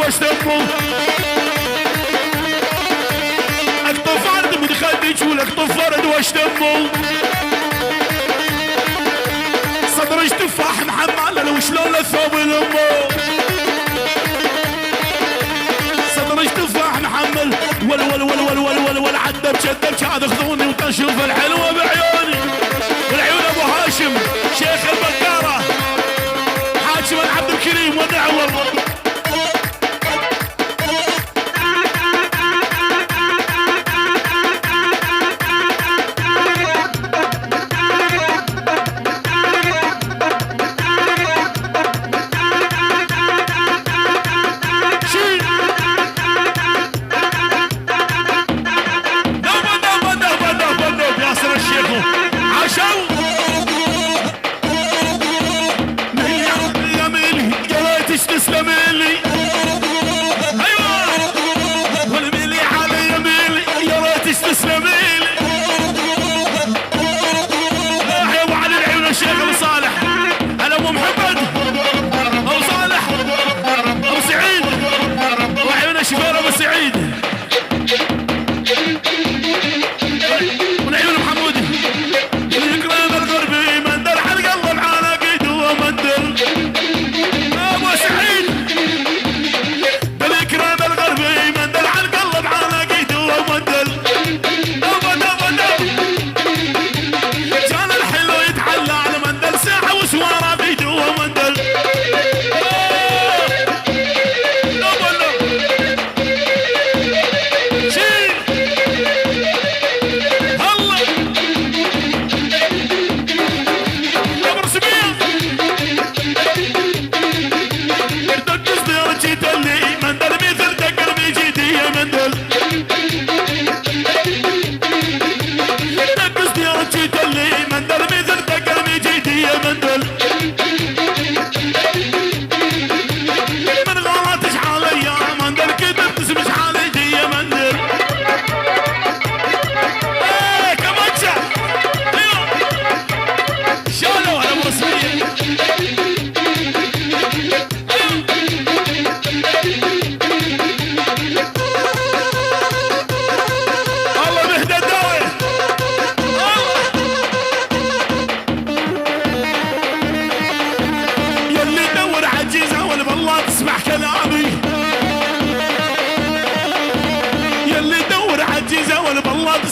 واش دمو اكتب فرد من خديج ولا اكتب فرد واش دمو صدرج تفاح محمل لو شلون الثوب لامه صدرج تفاح محمل ول ول ول ول ول ول ول عدب شدب شاد خذوني وتشوف الحلوه بعيوني والعيون ابو هاشم شيخ البقاره حاكم عبد الكريم ونعور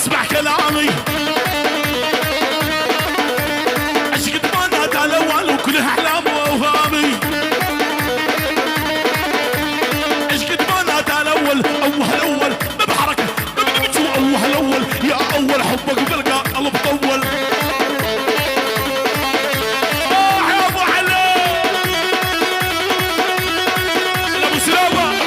تسمع كلامي عشقت ما نادى الاول وكلها احلام واوهامي عشقت ما نادى الاول اول ما بحركه ما بدمج اول يا اول حبك بلقى قلب طول يا ابو علي ابو سلامه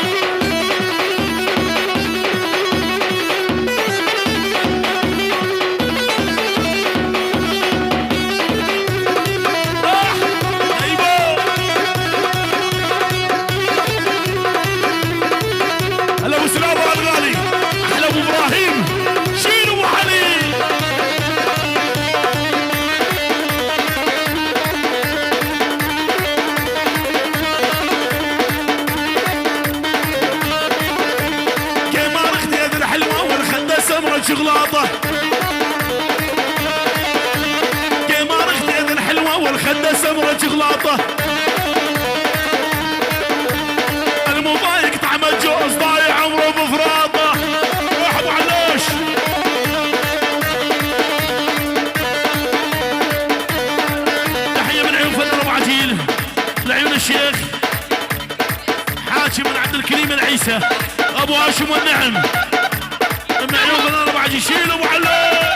شغلاطه قمار اختي الحلوه والخده سمره شغلاطه المضايق طعم الجوز ضايع عمره بفراطه يا ابو علاش تحيه من عيون فن اربع جيل لعيون الشيخ حاكم من عبد الكريم العيسى ابو هاشم والنعم من عيون فن اربع جيل شيل ابو علاش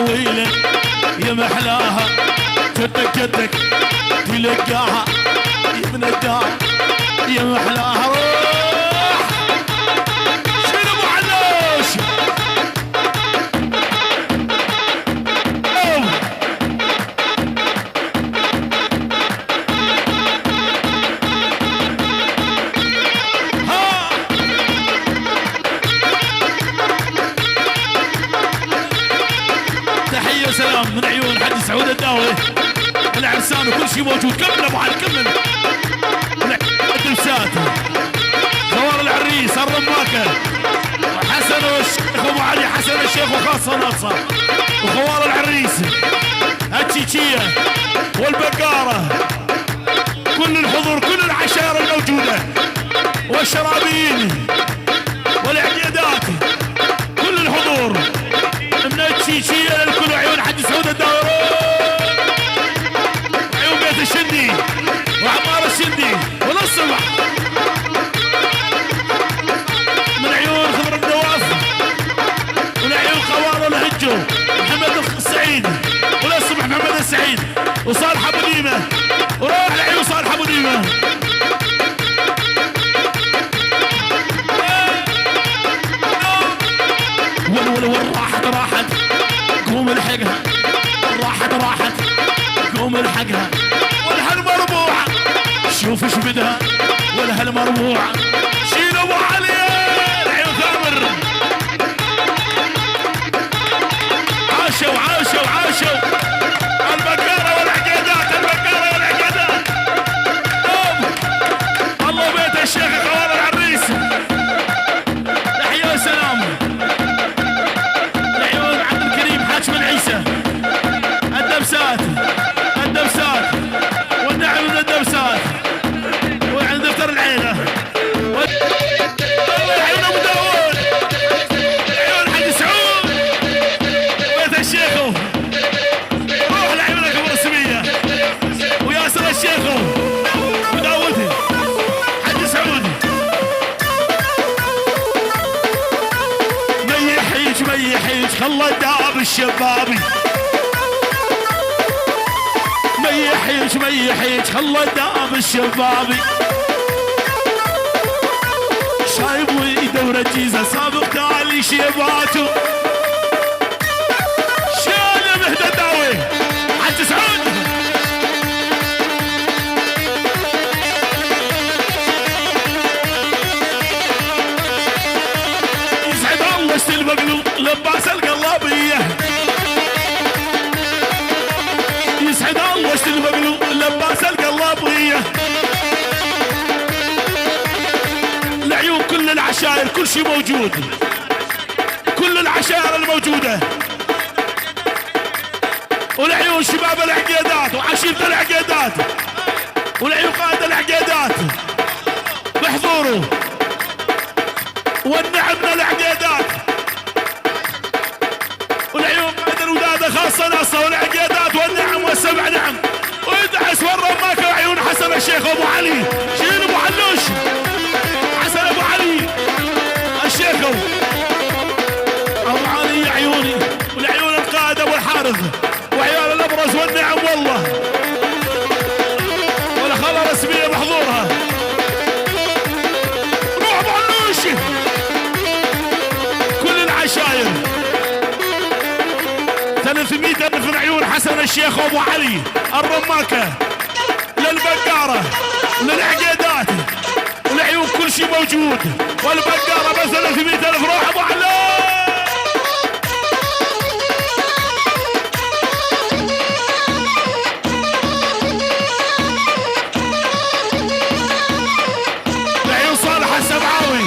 ويلك يا محلاها جدك جدك تلقاها يا ابن الدار يا محلاها روح شنو ابو علوش سلام من عيون حد سعود الداوي العرسان وكل شيء موجود. كمل ابو علي كمل. الدمسات خوار العريس الرماكه حسن والشيخ ابو علي حسن الشيخ وخاصه ناصر وخوار العريس التشيكيه والبقاره كل الحضور كل العشائر الموجوده والشرابيين والاعدادات كل الحضور من التشيكيه للكل عيون حد سعود الداوي عيون بيت الشندي وعمار الشندي ونصبح من عيون خضر النواف ولعيون خوار الهجو محمد السعيد ونصبح محمد السعيد وصالح ابو ديمه وروح لعيون صالح ابو ديمه راحت راحت قوم الحقها راحت قوم الحقها والهالمربوعة شوف ايش بدها والهالمربوعة شيل ابو علي العيون ثامر عاشوا البقارة والعقيدات الله بيت الشيخ خوار العريس تحية وسلام من عيسى الدبسات والنعم من الدبسات وعند دفتر العيلة عيون ابو داوود عيون حق سعود بيت الشيخ روح لعيونك ابو رسمية وياسر الشيخ وداوود حق سعود ميحيج خلى الداب الشبابي ميحيج خلى الداب الشبابي شايب ويدور الجيزة سابق تالي شيباتو شال مهدى الداوي حج سعود يسعد الله اشتل مقلوب لباس القلابية يسعد الله اشتل مقلوب لباس القلابية العيون كل العشائر كل شيء موجود كل العشائر الموجودة والعيون شباب العقيدات وعشيرة العقيدات والعيون قائد العقيدات بحضوره والنعم من العقيدات والعيون قائد الودادة خاصة ناصة والعقيدات والنعم والسبع نعم ويدعس والرماكة وعيون حسن الشيخ ابو علي شيل ابو علوش حسن ابو علي الشيخ ابو علي عيوني والعيون القائد ابو الحارث وعيال الابرز والنعم والله والخلا رسمية بحضورها روح ابو علوش كل العشاير 300 ألف من عيون حسن الشيخ وابو علي الرماكة للبقارة وللعقيدات والعيون كل شيء موجود والبقارة بس 300 ألف روح ابو علي العيون صالح السبعاوي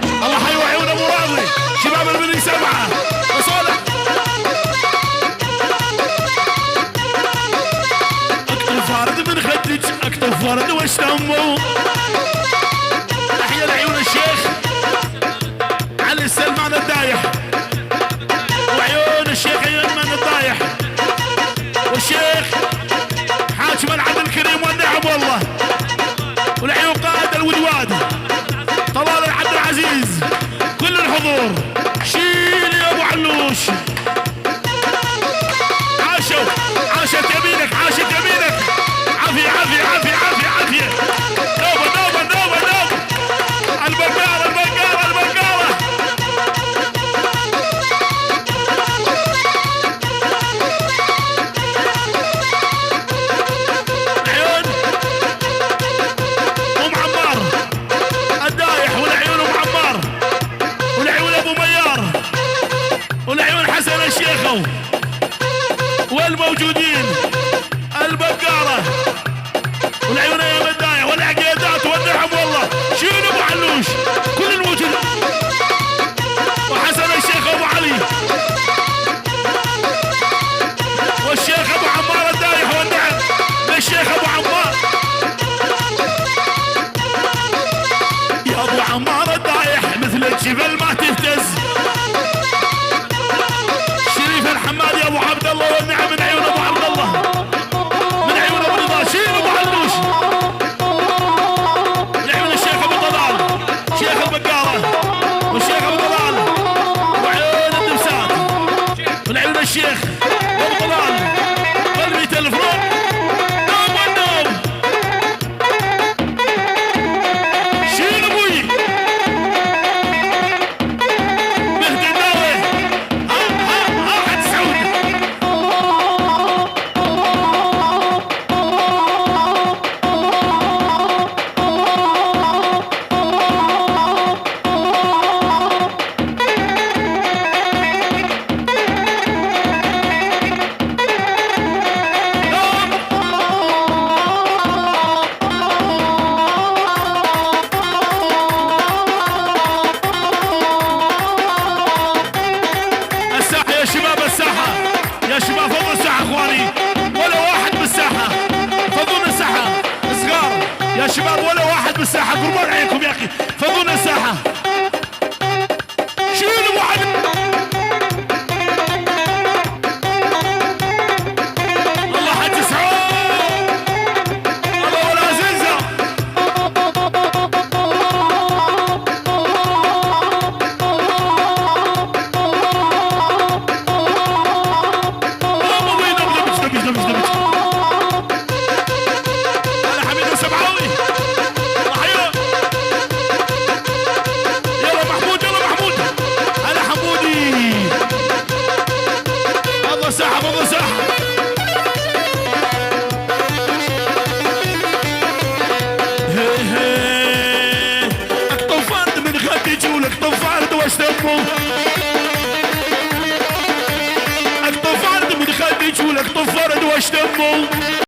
الله حيو عيون ابو راضي شباب البني سبعة وصالح فارد من خدج اكتب فرد واشتموا تحية لعيون الشيخ علي السلمان الدايح وعيون الشيخ ايمن الدايح والشيخ حاكم العبد الكريم والنعم والله والعيون قائد الودواد طلال العبد العزيز كل الحضور شيل يا ابو علوش والموجودين البقارة والعيون يا مداية والعقيدات والنعم والله شيلوا ابو علوش كل الموجود وحسن الشيخ ابو علي والشيخ ابو عمار الدايح والنعم للشيخ ابو عمار يا ابو عمار الدايح مثل الجبل ما تهتز شريف الحماد يا ابو عبد الله والنعم من عيون ابو عبد الله من عيون ابو رضا شيل ابو علوش من عيون الشيخ ابو طلال شيخ البقاره والشيخ ابو طلال وعيون الدمسات من عيون الشيخ ابو طلال قلبي تلفون نوم والنوم شيل ابوي مهدي الناوي ها حد سعود الساحة يا شباب الساحة يا شباب فضوا الساحة اخواني ولا واحد بالساحة فضونا الساحة صغار يا شباب ولا واحد بالساحة قربان عليكم يا اخي فضونا الساحة شيلوا واحد الله حج سعود الله ولا زلزال هلا حميد السبعاوي رحيم يلا محمود هلا حمودي فضل ساحة اقطف فرد من خدي جولك اقطف فرد واش تمو اقطف فرد من خدي جولك اقطف فرد واش تمو